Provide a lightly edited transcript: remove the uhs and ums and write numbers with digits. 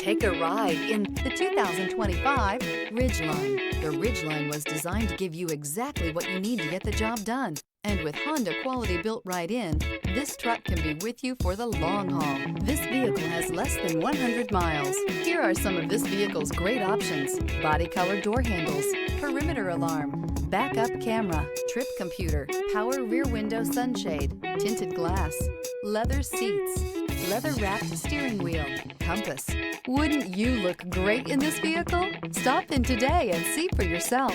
Take a ride in the 2025 Ridgeline. The Ridgeline was designed to give you exactly what you need to get the job done. And with Honda quality built right in, this truck can be with you for the long haul. This vehicle has less than 100 miles. Here are some of this vehicle's great options: body color door handles, perimeter alarm, backup camera, trip computer, power rear window sunshade, tinted glass, leather seats, leather-wrapped steering wheel, compass. Wouldn't you look great in this vehicle? Stop in today and see for yourself.